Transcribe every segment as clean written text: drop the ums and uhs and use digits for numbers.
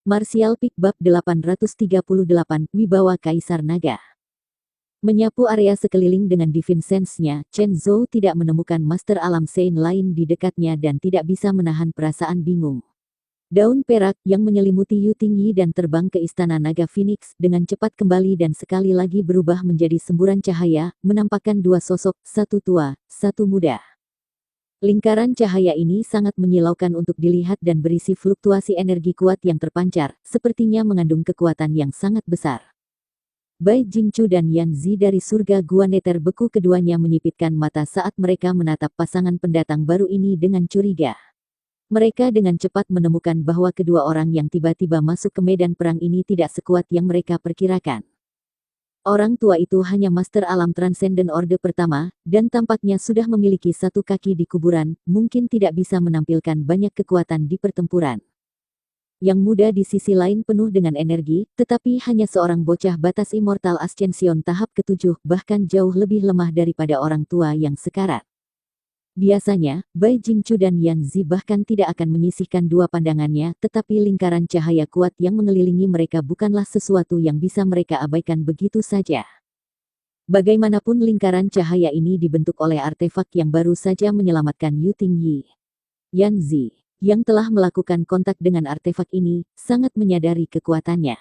Martial Peak Bab 838, Wibawa Kaisar Naga. Menyapu area sekeliling dengan Divine Sense-nya, Chen Zhou tidak menemukan Master Alam Sein lain di dekatnya dan tidak bisa menahan perasaan bingung. Daun perak yang menyelimuti Yu Tingyi dan terbang ke Istana Naga Phoenix dengan cepat kembali dan sekali lagi berubah menjadi semburan cahaya, menampakkan dua sosok, satu tua, satu muda. Lingkaran cahaya ini sangat menyilaukan untuk dilihat dan berisi fluktuasi energi kuat yang terpancar, sepertinya mengandung kekuatan yang sangat besar. Bai Jingchu dan Yan Zi dari surga Gua Neter beku keduanya menyipitkan mata saat mereka menatap pasangan pendatang baru ini dengan curiga. Mereka dengan cepat menemukan bahwa kedua orang yang tiba-tiba masuk ke medan perang ini tidak sekuat yang mereka perkirakan. Orang tua itu hanya Master Alam Transcendent Orde pertama, dan tampaknya sudah memiliki satu kaki di kuburan, mungkin tidak bisa menampilkan banyak kekuatan di pertempuran. Yang muda di sisi lain penuh dengan energi, tetapi hanya seorang bocah batas Immortal Ascension tahap ke-7, bahkan jauh lebih lemah daripada orang tua yang sekarat. Biasanya, Bai Jingchu dan Yan Zi bahkan tidak akan menyisihkan dua pandangannya, tetapi lingkaran cahaya kuat yang mengelilingi mereka bukanlah sesuatu yang bisa mereka abaikan begitu saja. Bagaimanapun lingkaran cahaya ini dibentuk oleh artefak yang baru saja menyelamatkan Yu Tingyi. Yan Zi, yang telah melakukan kontak dengan artefak ini, sangat menyadari kekuatannya.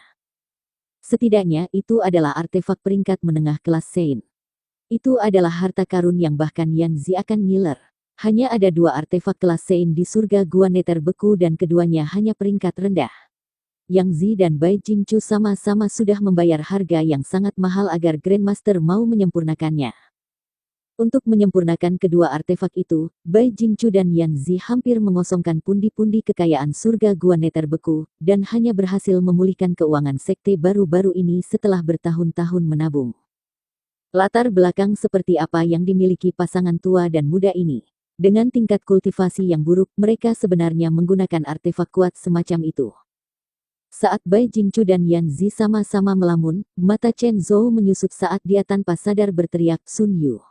Setidaknya itu adalah artefak peringkat menengah kelas Sein. Itu adalah harta karun yang bahkan Yan Zi akan ngiler. Hanya ada dua artefak kelas Sein di surga Gua Neter beku dan keduanya hanya peringkat rendah. Yang Zi dan Bai Jingchu sama-sama sudah membayar harga yang sangat mahal agar Grandmaster mau menyempurnakannya. Untuk menyempurnakan kedua artefak itu, Bai Jingchu dan Yan Zi hampir mengosongkan pundi-pundi kekayaan surga Gua Neter beku, dan hanya berhasil memulihkan keuangan sekte baru-baru ini setelah bertahun-tahun menabung. Latar belakang seperti apa yang dimiliki pasangan tua dan muda ini? Dengan tingkat kultivasi yang buruk, mereka sebenarnya menggunakan artefak kuat semacam itu. Saat Bai Jingchu dan Yan Zi sama-sama melamun, mata Chen Zhou menyusut saat dia tanpa sadar berteriak Sun Yu.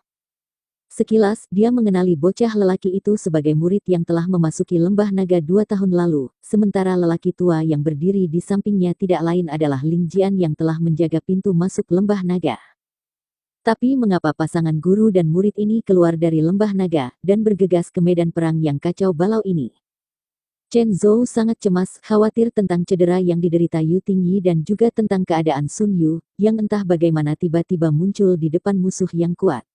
Sekilas, dia mengenali bocah lelaki itu sebagai murid yang telah memasuki lembah naga 2 tahun lalu, sementara lelaki tua yang berdiri di sampingnya tidak lain adalah Ling Jian yang telah menjaga pintu masuk lembah naga. Tapi mengapa pasangan guru dan murid ini keluar dari lembah naga, dan bergegas ke medan perang yang kacau balau ini? Chen Zhou sangat cemas, khawatir tentang cedera yang diderita Yu Tingyi dan juga tentang keadaan Sun Yu, yang entah bagaimana tiba-tiba muncul di depan musuh yang kuat.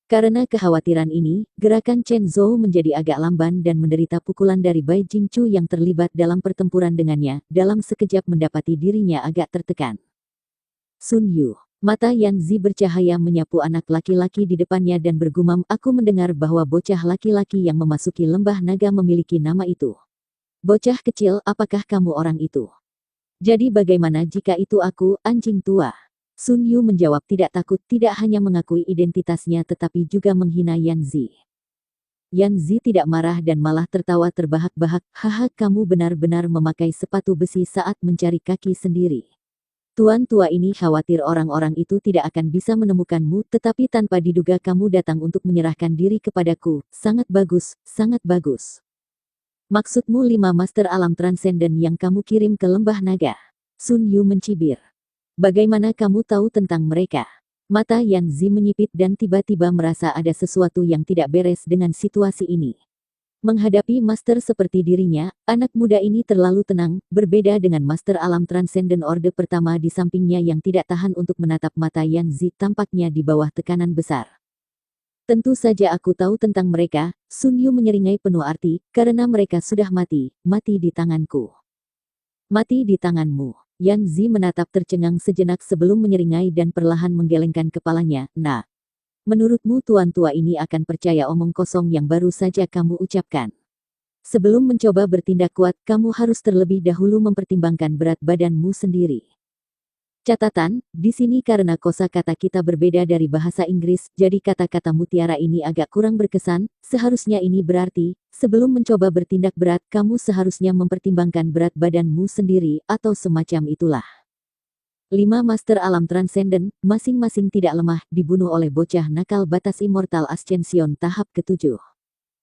Karena kekhawatiran ini, gerakan Chen Zhou menjadi agak lamban dan menderita pukulan dari Bai Jingchu yang terlibat dalam pertempuran dengannya, dalam sekejap mendapati dirinya agak tertekan. Sun Yu. Mata Yan Zi bercahaya menyapu anak laki-laki di depannya dan bergumam, aku mendengar bahwa bocah laki-laki yang memasuki lembah naga memiliki nama itu. Bocah kecil, apakah kamu orang itu? Jadi bagaimana jika itu aku, anjing tua? Sun Yu menjawab tidak takut, tidak hanya mengakui identitasnya tetapi juga menghina Yan Zi. Yan Zi tidak marah dan malah tertawa terbahak-bahak, haha kamu benar-benar memakai sepatu besi saat mencari kaki sendiri. Tuan tua ini khawatir orang-orang itu tidak akan bisa menemukanmu, tetapi tanpa diduga kamu datang untuk menyerahkan diri kepadaku. Sangat bagus, sangat bagus. Maksudmu 5 Master Alam Transcendent yang kamu kirim ke lembah naga? Sun Yu mencibir. Bagaimana kamu tahu tentang mereka? Mata Yan Zi menyipit dan tiba-tiba merasa ada sesuatu yang tidak beres dengan situasi ini. Menghadapi master seperti dirinya, anak muda ini terlalu tenang, berbeda dengan Master Alam Transcendent Orde pertama di sampingnya yang tidak tahan untuk menatap mata Yan Zi tampaknya di bawah tekanan besar. Tentu saja aku tahu tentang mereka, Sun Yu menyeringai penuh arti, karena mereka sudah mati, mati di tanganku. Mati di tanganmu. Yan Zi menatap tercengang sejenak sebelum menyeringai dan perlahan menggelengkan kepalanya, nah. Menurutmu tuan tua ini akan percaya omong kosong yang baru saja kamu ucapkan? Sebelum mencoba bertindak kuat, kamu harus terlebih dahulu mempertimbangkan berat badanmu sendiri. Catatan, di sini karena kosakata kita berbeda dari bahasa Inggris, jadi kata-kata mutiara ini agak kurang berkesan, seharusnya ini berarti, sebelum mencoba bertindak berat, kamu seharusnya mempertimbangkan berat badanmu sendiri, atau semacam itulah. 5 Master Alam Transcendent, masing-masing tidak lemah, dibunuh oleh bocah nakal batas Immortal Ascension tahap ke-7.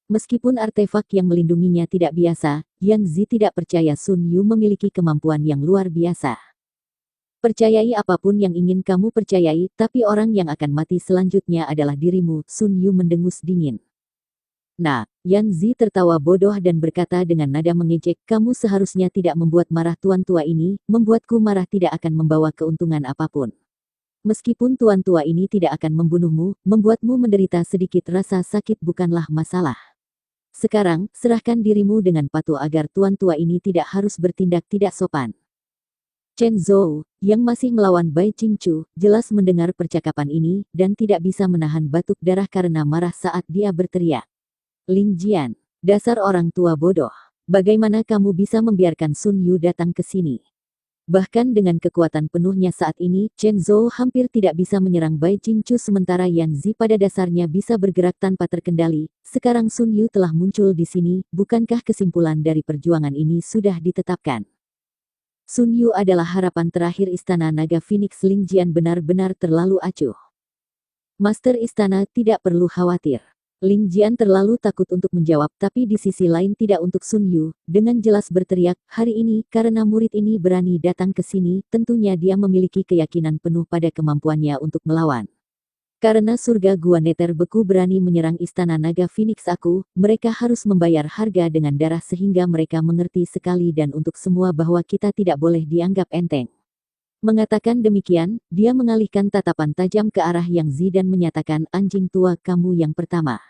Meskipun artefak yang melindunginya tidak biasa, Yan Zi tidak percaya Sun Yu memiliki kemampuan yang luar biasa. Percayai apapun yang ingin kamu percayai, tapi orang yang akan mati selanjutnya adalah dirimu, Sun Yu mendengus dingin. Nah, Yan Zi tertawa bodoh dan berkata dengan nada mengejek, kamu seharusnya tidak membuat marah tuan tua ini, membuatku marah tidak akan membawa keuntungan apapun. Meskipun tuan tua ini tidak akan membunuhmu, membuatmu menderita sedikit rasa sakit bukanlah masalah. Sekarang, serahkan dirimu dengan patuh agar tuan tua ini tidak harus bertindak tidak sopan. Chen Zhou, yang masih melawan Bai Qingchu, jelas mendengar percakapan ini, dan tidak bisa menahan batuk darah karena marah saat dia berteriak. Ling Jian, dasar orang tua bodoh. Bagaimana kamu bisa membiarkan Sun Yu datang ke sini? Bahkan dengan kekuatan penuhnya saat ini, Chen Zhou hampir tidak bisa menyerang Bai Qingchu sementara Yan Zi pada dasarnya bisa bergerak tanpa terkendali. Sekarang Sun Yu telah muncul di sini, bukankah kesimpulan dari perjuangan ini sudah ditetapkan? Sun Yu adalah harapan terakhir Istana Naga Phoenix. Ling Jian benar-benar terlalu acuh. Master Istana tidak perlu khawatir. Ling Jian terlalu takut untuk menjawab tapi di sisi lain tidak untuk Sun Yu, dengan jelas berteriak, hari ini karena murid ini berani datang ke sini, tentunya dia memiliki keyakinan penuh pada kemampuannya untuk melawan. Karena surga gua neter beku berani menyerang Istana Naga Phoenix mereka harus membayar harga dengan darah sehingga mereka mengerti sekali dan untuk semua bahwa kita tidak boleh dianggap enteng. Mengatakan demikian, dia mengalihkan tatapan tajam ke arah Yang Zi dan menyatakan, anjing tua kamu yang pertama.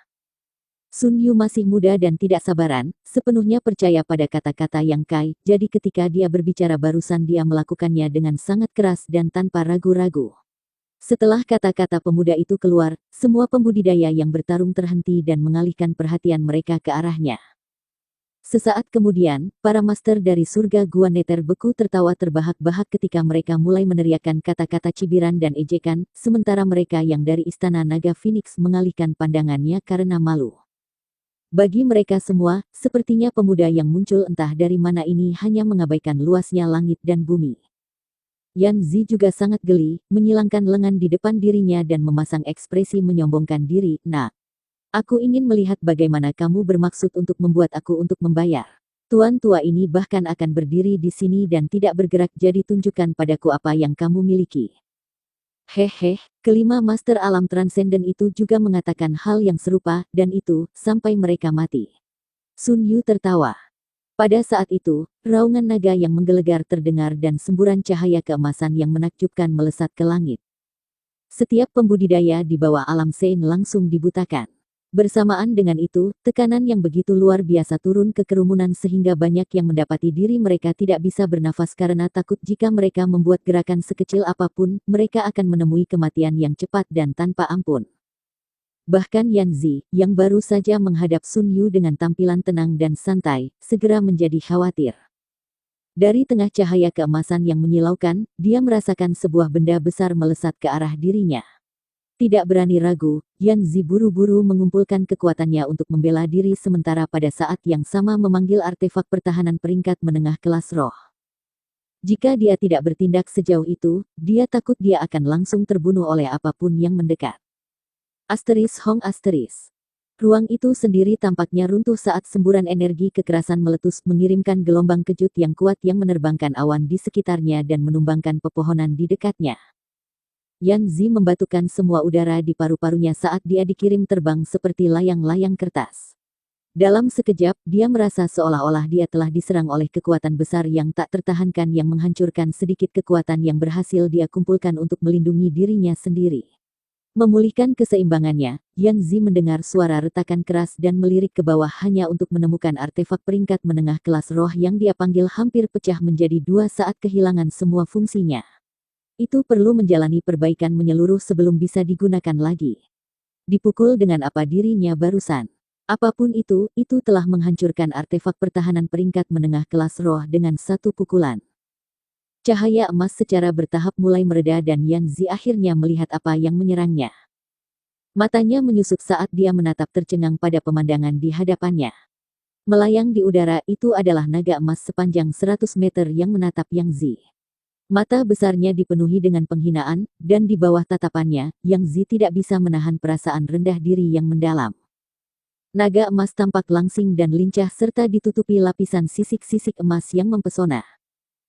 Sun Yu masih muda dan tidak sabaran, sepenuhnya percaya pada kata-kata Yang Kai, jadi ketika dia berbicara barusan dia melakukannya dengan sangat keras dan tanpa ragu-ragu. Setelah kata-kata pemuda itu keluar, semua pembudidaya yang bertarung terhenti dan mengalihkan perhatian mereka ke arahnya. Sesaat kemudian, para master dari surga gua neter beku tertawa terbahak-bahak ketika mereka mulai meneriakkan kata-kata cibiran dan ejekan, sementara mereka yang dari Istana Naga Phoenix mengalihkan pandangannya karena malu. Bagi mereka semua, sepertinya pemuda yang muncul entah dari mana ini hanya mengabaikan luasnya langit dan bumi. Yan Zi juga sangat geli, menyilangkan lengan di depan dirinya dan memasang ekspresi menyombongkan diri, nak. Aku ingin melihat bagaimana kamu bermaksud untuk membuat aku untuk membayar. Tuan tua ini bahkan akan berdiri di sini dan tidak bergerak jadi tunjukkan padaku apa yang kamu miliki. Hehe, kelima master alam transenden itu juga mengatakan hal yang serupa, dan itu, sampai mereka mati. Sun Yu tertawa. Pada saat itu, raungan naga yang menggelegar terdengar dan semburan cahaya keemasan yang menakjubkan melesat ke langit. Setiap pembudidaya di bawah alam Sein langsung dibutakan. Bersamaan dengan itu, tekanan yang begitu luar biasa turun ke kerumunan sehingga banyak yang mendapati diri mereka tidak bisa bernafas karena takut jika mereka membuat gerakan sekecil apapun, mereka akan menemui kematian yang cepat dan tanpa ampun. Bahkan Yan Zi, yang baru saja menghadap Sun Yu dengan tampilan tenang dan santai, segera menjadi khawatir. Dari tengah cahaya keemasan yang menyilaukan, dia merasakan sebuah benda besar melesat ke arah dirinya. Tidak berani ragu, Yan Zi buru-buru mengumpulkan kekuatannya untuk membela diri sementara pada saat yang sama memanggil artefak pertahanan peringkat menengah kelas roh. Jika dia tidak bertindak sejauh itu, dia takut dia akan langsung terbunuh oleh apapun yang mendekat. Hong. Ruang itu sendiri tampaknya runtuh saat semburan energi kekerasan meletus mengirimkan gelombang kejut yang kuat yang menerbangkan awan di sekitarnya dan menumbangkan pepohonan di dekatnya. Yan Zi membatukkan semua udara di paru-parunya saat dia dikirim terbang seperti layang-layang kertas. Dalam sekejap, dia merasa seolah-olah dia telah diserang oleh kekuatan besar yang tak tertahankan yang menghancurkan sedikit kekuatan yang berhasil dia kumpulkan untuk melindungi dirinya sendiri. Memulihkan keseimbangannya, Yan Zi mendengar suara retakan keras dan melirik ke bawah hanya untuk menemukan artefak peringkat menengah kelas roh yang dia panggil hampir pecah menjadi dua saat kehilangan semua fungsinya. Itu perlu menjalani perbaikan menyeluruh sebelum bisa digunakan lagi. Dipukul dengan apa dirinya barusan. Apapun itu telah menghancurkan artefak pertahanan peringkat menengah kelas roh dengan satu pukulan. Cahaya emas secara bertahap mulai mereda dan Yan Zi akhirnya melihat apa yang menyerangnya. Matanya menyusut saat dia menatap tercengang pada pemandangan di hadapannya. Melayang di udara itu adalah naga emas sepanjang 100 meter yang menatap Yang Zi. Mata besarnya dipenuhi dengan penghinaan, dan di bawah tatapannya, Yang Zi tidak bisa menahan perasaan rendah diri yang mendalam. Naga emas tampak langsing dan lincah serta ditutupi lapisan sisik-sisik emas yang mempesona.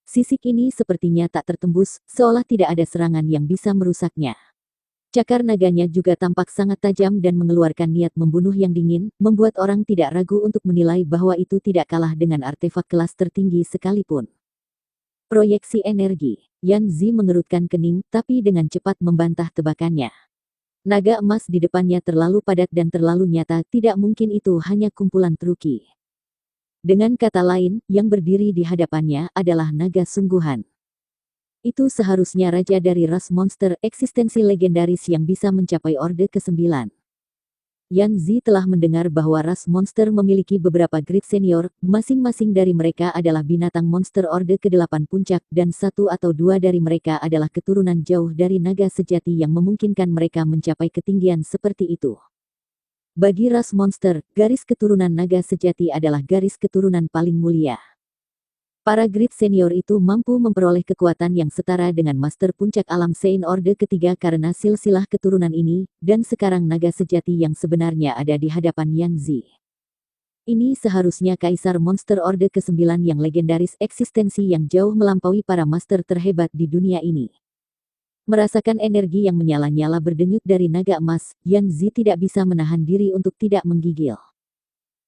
Sisik ini sepertinya tak tertembus, seolah tidak ada serangan yang bisa merusaknya. Cakar naganya juga tampak sangat tajam dan mengeluarkan niat membunuh yang dingin, membuat orang tidak ragu untuk menilai bahwa itu tidak kalah dengan artefak kelas tertinggi sekalipun. Proyeksi energi. Yan Zi mengerutkan kening, tapi dengan cepat membantah tebakannya. Naga emas di depannya terlalu padat dan terlalu nyata, tidak mungkin itu hanya kumpulan truki. Dengan kata lain, yang berdiri di hadapannya adalah naga sungguhan. Itu seharusnya raja dari ras monster eksistensi legendaris yang bisa mencapai Orde ke-9. Yan Zi telah mendengar bahwa ras monster memiliki beberapa grade senior, masing-masing dari mereka adalah binatang monster Orde ke-8 puncak dan satu atau dua dari mereka adalah keturunan jauh dari naga sejati yang memungkinkan mereka mencapai ketinggian seperti itu. Bagi ras monster, garis keturunan naga sejati adalah garis keturunan paling mulia. Para grid senior itu mampu memperoleh kekuatan yang setara dengan Master Puncak Alam Sein Orde ketiga karena silsilah keturunan ini, dan sekarang naga sejati yang sebenarnya ada di hadapan Yan Zi. Ini seharusnya Kaisar Monster Orde ke-9 yang legendaris eksistensi yang jauh melampaui para master terhebat di dunia ini. Merasakan energi yang menyala-nyala berdenyut dari naga emas, Yan Zi tidak bisa menahan diri untuk tidak menggigil.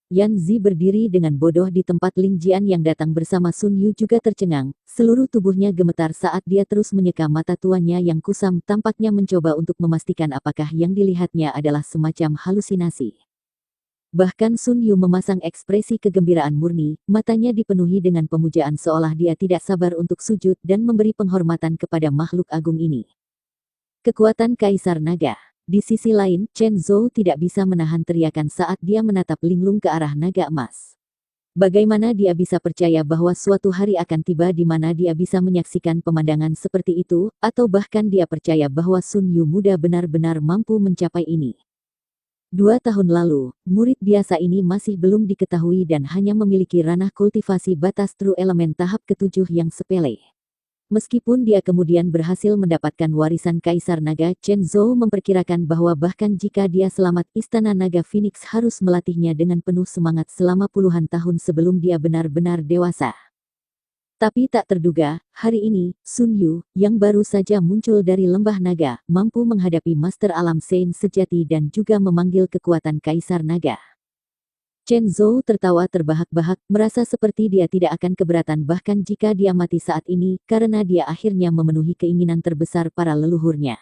Yan Zi berdiri dengan bodoh di tempat Ling Jian yang datang bersama Sun Yu juga tercengang, seluruh tubuhnya gemetar saat dia terus menyeka mata tuannya yang kusam tampaknya mencoba untuk memastikan apakah yang dilihatnya adalah semacam halusinasi. Bahkan Sun Yu memasang ekspresi kegembiraan murni, matanya dipenuhi dengan pemujaan seolah dia tidak sabar untuk sujud dan memberi penghormatan kepada makhluk agung ini. Kekuatan Kaisar Naga. Di sisi lain, Chen Zhou tidak bisa menahan teriakan saat dia menatap linglung ke arah naga emas. Bagaimana dia bisa percaya bahwa suatu hari akan tiba di mana dia bisa menyaksikan pemandangan seperti itu, atau bahkan dia percaya bahwa Sun Yu muda benar-benar mampu mencapai ini. 2 tahun lalu, murid biasa ini masih belum diketahui dan hanya memiliki ranah kultivasi batas true elemen tahap ke-7 yang sepele. Meskipun dia kemudian berhasil mendapatkan warisan Kaisar Naga, Chen Zhou memperkirakan bahwa bahkan jika dia selamat, Istana Naga Phoenix harus melatihnya dengan penuh semangat selama puluhan tahun sebelum dia benar-benar dewasa. Tapi tak terduga, hari ini, Sun Yu, yang baru saja muncul dari Lembah Naga, mampu menghadapi Master Alam Sein sejati dan juga memanggil kekuatan Kaisar Naga. Chen Zhou tertawa terbahak-bahak, merasa seperti dia tidak akan keberatan bahkan jika dia mati saat ini, karena dia akhirnya memenuhi keinginan terbesar para leluhurnya.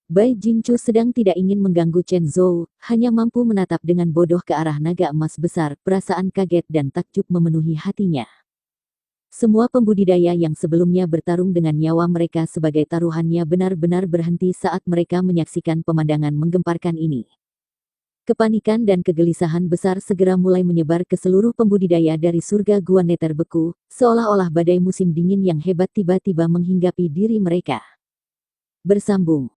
Bai Jingchu sedang tidak ingin mengganggu Chen Zhou, hanya mampu menatap dengan bodoh ke arah naga emas besar, perasaan kaget dan takjub memenuhi hatinya. Semua pembudidaya yang sebelumnya bertarung dengan nyawa mereka sebagai taruhannya benar-benar berhenti saat mereka menyaksikan pemandangan menggemparkan ini. Kepanikan dan kegelisahan besar segera mulai menyebar ke seluruh pembudidaya dari surga Gua Neter beku, seolah-olah badai musim dingin yang hebat tiba-tiba menghinggapi diri mereka. Bersambung.